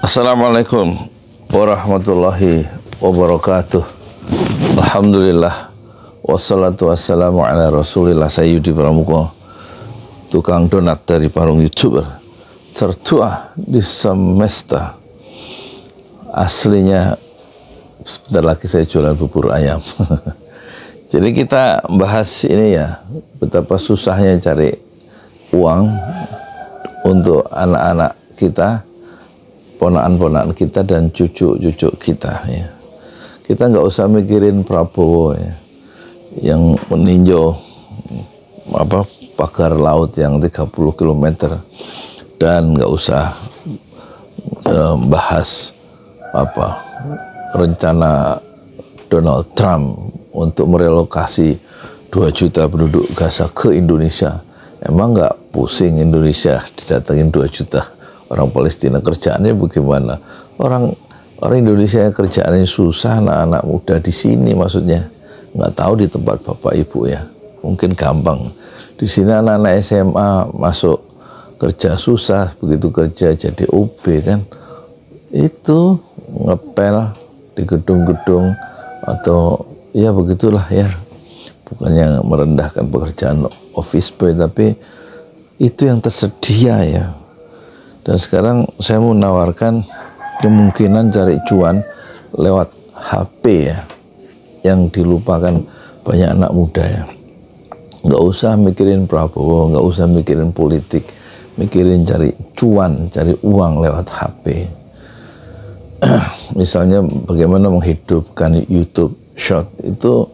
Assalamualaikum warahmatullahi wabarakatuh. Alhamdulillah wassalatu wassalamu ala rasulillah sayyidi pramuka, tukang donat dari Parung YouTuber tertua di semesta. Aslinya sebentar lagi saya jualan bubur ayam. Jadi kita bahas ini ya, betapa susahnya cari uang untuk anak-anak kita, ponakan-ponakan kita dan cucu-cucu kita ya. Kita nggak usah mikirin Prabowo ya, yang meninjau pagar laut yang 30 km, dan nggak usah bahas rencana Donald Trump untuk merelokasi 2 juta penduduk Gaza ke Indonesia. Emang nggak pusing Indonesia didatengin 2 juta orang Palestina? Kerjaannya bagaimana? Orang Indonesia yang kerjaannya susah, anak-anak muda di sini maksudnya nggak tahu di tempat bapak ibu ya. Mungkin gampang. Di sini anak-anak SMA masuk kerja susah, begitu kerja jadi OB kan, itu ngepel di gedung-gedung atau ya begitulah ya. Bukannya merendahkan pekerjaan office boy, tapi itu yang tersedia ya. Dan sekarang saya mau menawarkan kemungkinan cari cuan lewat HP ya, yang dilupakan banyak anak muda ya. Nggak usah mikirin Prabowo, nggak usah mikirin politik, mikirin cari cuan, cari uang lewat HP. Misalnya bagaimana menghidupkan YouTube Short, itu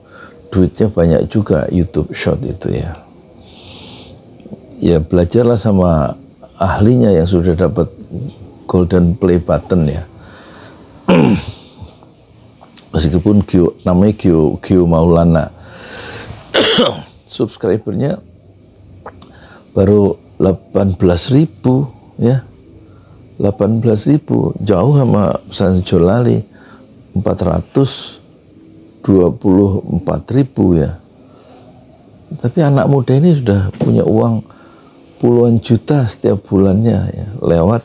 duitnya banyak juga YouTube Short itu ya. Ya belajarlah sama ahlinya yang sudah dapat golden play button ya. Meskipun namanya Gio Maulana, subscribernya baru 18.000 ya. 18.000, jauh sama Sanjo Jolali 424.000 ya. Tapi anak muda ini sudah punya uang puluhan juta setiap bulannya ya, lewat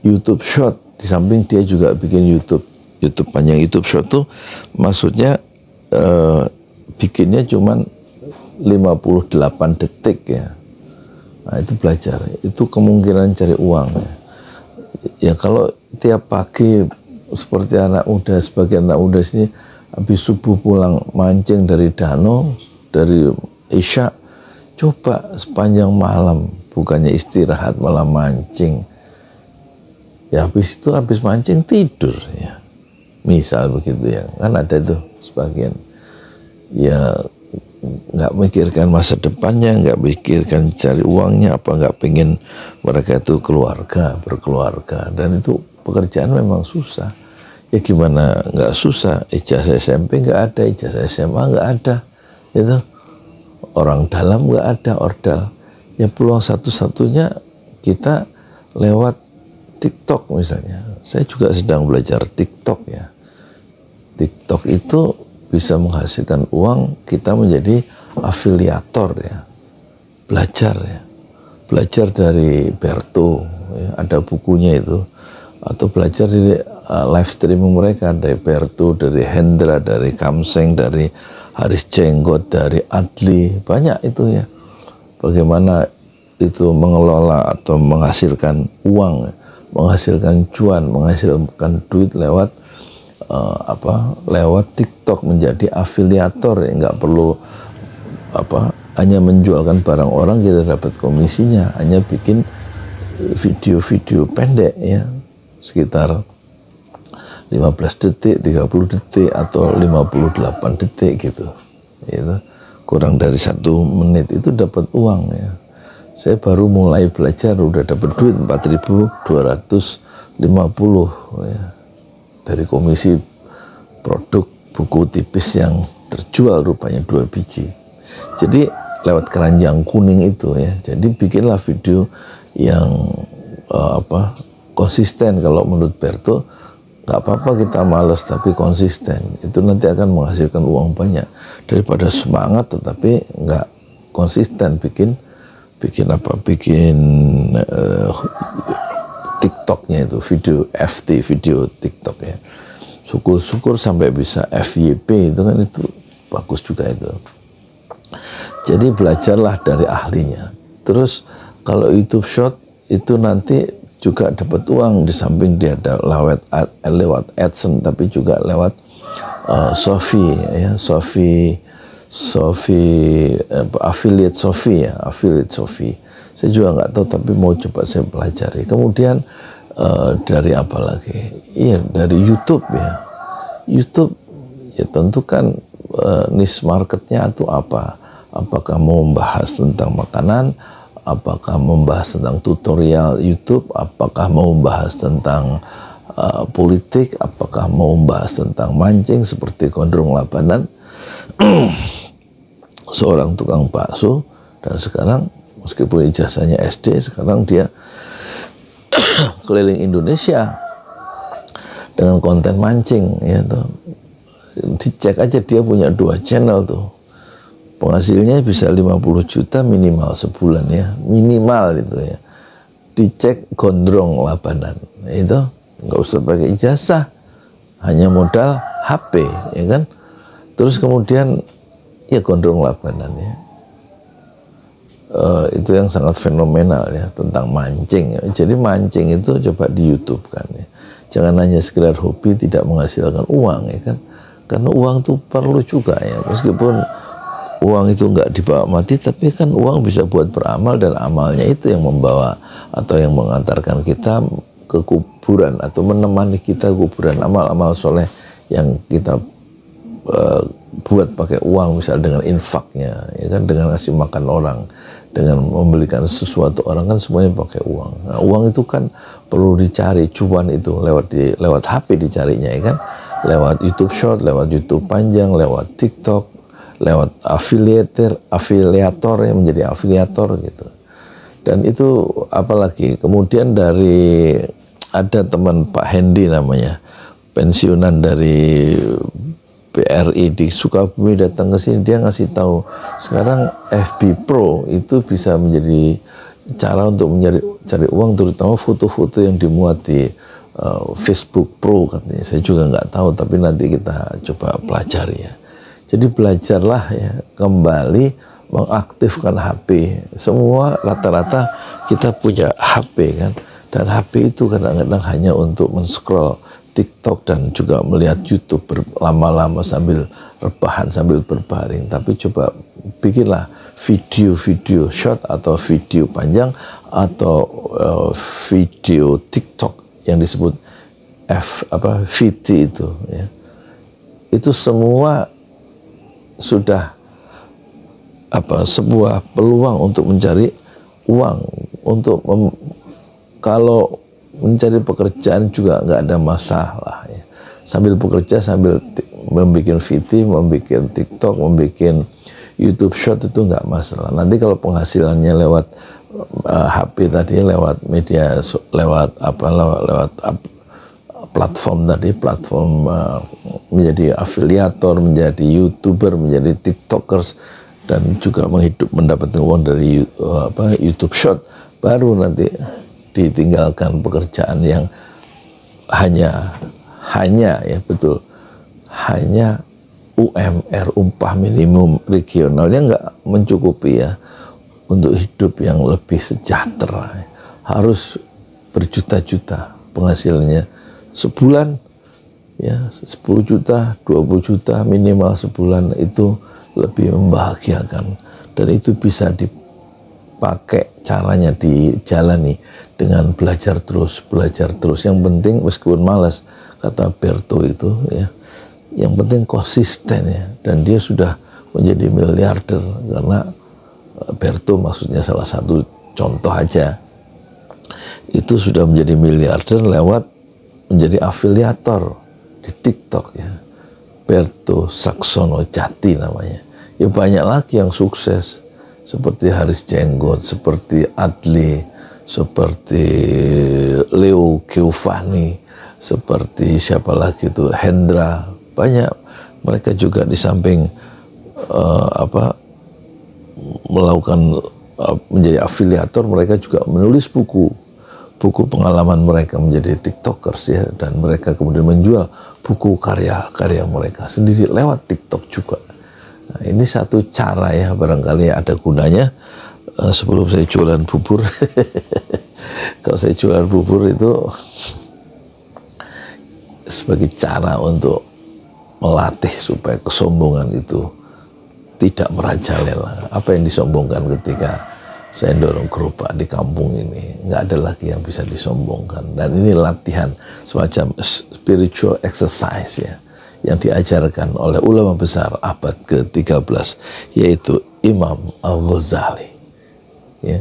YouTube Short. Di samping dia juga bikin YouTube panjang. YouTube Short tuh maksudnya bikinnya cuman 58 detik ya. Nah itu belajar, itu kemungkinan cari uang ya. Ya kalau tiap pagi seperti anak muda, sebagian anak muda sini habis subuh pulang mancing dari danau, dari Isya, coba sepanjang malam, bukannya istirahat malah mancing. Ya habis itu, habis mancing tidur ya. Misal begitu ya, kan ada tuh sebagian. Ya nggak mikirkan masa depannya, nggak mikirkan cari uangnya, apa nggak pengen mereka itu berkeluarga, dan itu pekerjaan memang susah. Ya gimana nggak susah? Ijazah SMP nggak ada, ijazah SMA nggak ada, itu orang dalam nggak ada, ordal. Ya peluang satu-satunya kita lewat TikTok misalnya. Saya juga sedang belajar TikTok ya. TikTok itu bisa menghasilkan uang, kita menjadi afiliator ya. Belajar dari Berto ya, ada bukunya itu, atau belajar dari live streaming mereka, dari Berto, dari Hendra, dari Kamseng, dari Haris Jenggot, dari Adli, banyak itu ya. Bagaimana itu mengelola atau menghasilkan uang, menghasilkan cuan, menghasilkan duit lewat lewat TikTok, menjadi afiliator ya. Nggak perlu hanya menjualkan barang orang kita dapat komisinya, hanya bikin video-video pendek ya, sekitar 15 detik, 30 detik, atau 58 detik gitu. Itu kurang dari 1 menit itu dapat uang ya. Saya baru mulai belajar udah dapat duit 4.250 ya, dari komisi produk buku tipis yang terjual rupanya 2 biji. Jadi lewat keranjang kuning itu ya. Jadi bikinlah video yang konsisten. Kalau menurut Berto nggak apa-apa kita males tapi konsisten, itu nanti akan menghasilkan uang banyak daripada semangat tetapi nggak konsisten bikin TikToknya itu, video FT, video TikTok ya. Syukur-syukur sampai bisa FYP itu kan, itu bagus juga itu. Jadi belajarlah dari ahlinya. Terus kalau YouTube Short itu nanti juga dapat uang, di samping dia ada lewat AdSense, tapi juga lewat Shopee ya, affiliate Shopee. Saya juga nggak tahu, tapi mau coba saya pelajari. Kemudian dari apa lagi? Iya, dari YouTube ya. YouTube ya tentu kan niche marketnya itu apa? Apakah mau membahas tentang makanan? Apakah membahas tentang tutorial YouTube? Apakah mau membahas tentang politik? Apakah mau membahas tentang mancing seperti Gondrong Labanan, seorang tukang bakso, dan sekarang meskipun ijazahnya SD, sekarang dia keliling Indonesia dengan konten mancing ya tuh. Dicek aja dia punya 2 channel tuh, penghasilnya bisa 50 juta minimal sebulan ya, minimal itu ya. Dicek Gondrong Labanan itu nggak usah pakai ijazah, hanya modal HP ya kan. Terus kemudian ya Gondrong Labanan ya, itu yang sangat fenomenal ya tentang mancing ya. Jadi mancing itu coba di YouTube kan ya, jangan hanya sekedar hobi tidak menghasilkan uang ya kan, karena uang itu perlu juga ya, meskipun uang itu nggak dibawa mati, tapi kan uang bisa buat beramal, dan amalnya itu yang membawa atau yang mengantarkan kita ke kuburan atau menemani kita kuburan. Amal-amal soleh yang kita buat pakai uang, misal dengan infaknya ya kan, dengan ngasih makan orang, dengan membelikan sesuatu orang, kan semuanya pakai uang. Nah, uang itu kan perlu dicari, cuan itu lewat HP dicarinya ya kan, lewat YouTube Short, lewat YouTube panjang, lewat TikTok, lewat afiliator yang menjadi afiliator gitu. Dan itu apalagi kemudian dari ada teman Pak Hendy namanya, pensiunan dari BRI di Sukabumi, datang ke sini, dia ngasih tahu sekarang FB Pro itu bisa menjadi cara untuk cari uang, terutama foto-foto yang dimuat di Facebook Pro katanya. Saya juga nggak tahu, tapi nanti kita coba pelajari ya. Jadi belajarlah ya, kembali mengaktifkan HP. Semua rata-rata kita punya HP kan, dan HP itu kadang-kadang hanya untuk men-scroll TikTok dan juga melihat YouTube lama-lama sambil rebahan, sambil berbaring. Tapi coba bikinlah video-video short atau video panjang atau video TikTok yang disebut VT itu ya. Itu semua sudah sebuah peluang untuk mencari uang, untuk kalau mencari pekerjaan juga nggak ada masalah ya. Sambil bekerja, sambil membuat VT, membuat TikTok, membuat YouTube Short itu nggak masalah. Nanti kalau penghasilannya lewat HP tadi, lewat media, lewat platform tadi, menjadi afiliator, menjadi YouTuber, menjadi TikTokers, dan juga mendapatkan uang dari YouTube Short, baru nanti ditinggalkan pekerjaan yang hanya ya betul, hanya UMR, upah minimum regionalnya nggak mencukupi ya untuk hidup yang lebih sejahtera. Harus berjuta-juta penghasilannya sebulan ya, 10 juta, 20 juta minimal sebulan, itu lebih membahagiakan, dan itu bisa dipakai, caranya dijalani dengan belajar terus. Yang penting meskipun malas, kata Berto itu ya, yang penting konsisten ya, dan dia sudah menjadi miliarder karena Berto, maksudnya salah satu contoh aja, itu sudah menjadi miliarder lewat menjadi afiliator di TikTok ya. Berto Saksono Jati namanya. Ya banyak lagi yang sukses, seperti Haris Jenggot, seperti Adli, seperti Leo Giovanni, seperti siapa lagi itu, Hendra. Banyak mereka juga di samping melakukan menjadi afiliator, mereka juga menulis buku buku pengalaman mereka menjadi TikTokers ya, dan mereka kemudian menjual buku karya-karya mereka sendiri lewat TikTok juga. Nah, ini satu cara ya, barangkali ada gunanya sebelum saya jualan bubur. Kalau saya jualan bubur itu sebagai cara untuk melatih supaya kesombongan itu tidak merajalela. Apa yang disombongkan ketika saya dorong gerobak di kampung ini, nggak ada lagi yang bisa disombongkan. Dan ini latihan semacam spiritual exercise ya, yang diajarkan oleh ulama besar abad ke-13, yaitu Imam Al-Ghazali. Ya,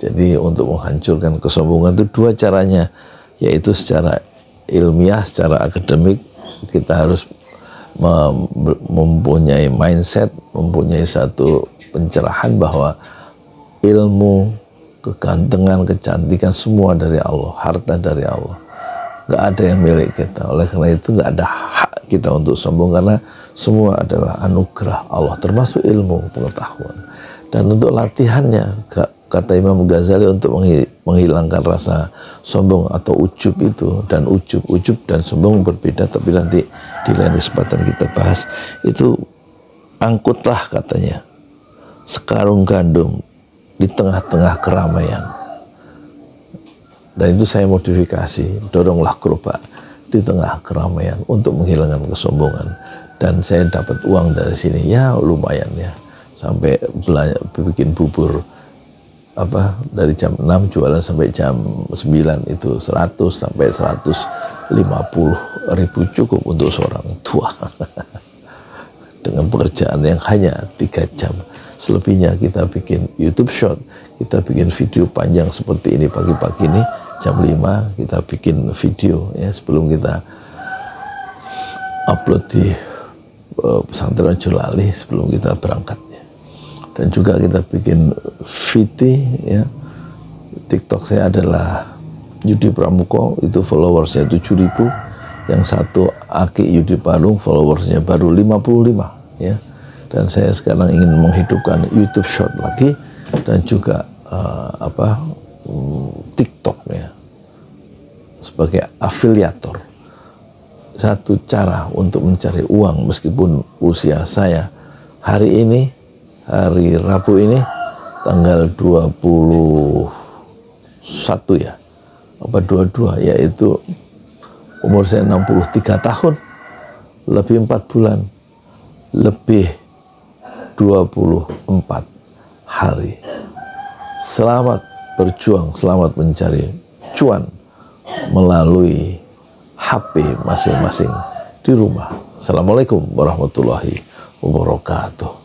jadi untuk menghancurkan kesombongan itu dua caranya, yaitu secara ilmiah, secara akademik. Kita harus mempunyai mindset, mempunyai satu pencerahan bahwa ilmu, kegantengan, kecantikan semua dari Allah, harta dari Allah, nggak ada yang milik kita. Oleh karena itu nggak ada hak kita untuk sombong, karena semua adalah anugerah Allah, termasuk ilmu pengetahuan. Dan untuk latihannya, kata Imam Ghazali, untuk menghilangkan rasa sombong atau ujub itu, dan ujub dan sombong berbeda, tapi nanti di lain kesempatan kita bahas. Itu angkutlah, katanya, sekarung gandum di tengah-tengah keramaian. Dan itu saya modifikasi, doronglah gerobak di tengah keramaian untuk menghilangkan kesombongan. Dan saya dapat uang dari sini, ya lumayan ya, sampai bikin bubur dari jam 6 jualan sampai jam 9 itu 100 sampai 150 ribu cukup untuk seorang tua. Dengan pekerjaan yang hanya 3 jam. Selebihnya kita bikin YouTube short, kita bikin video panjang seperti ini pagi-pagi ini jam 5 kita bikin video ya, sebelum kita upload di pesantren Jolali sebelum kita berangkat. Dan juga kita bikin VT ya. TikTok saya adalah Yudi Pramuko, itu followersnya 7.000. Yang satu Aki Yudi Parung, followersnya baru 55 ya. Dan saya sekarang ingin menghidupkan YouTube Short lagi, dan juga TikTok ya, sebagai afiliator. Satu cara untuk mencari uang, meskipun usia saya hari ini, hari Rabu ini, tanggal 21 ya, 22, yaitu umur saya 63 tahun, lebih 4 bulan, lebih 24 hari. Selamat berjuang, selamat mencari cuan melalui HP masing-masing di rumah. Assalamualaikum warahmatullahi wabarakatuh.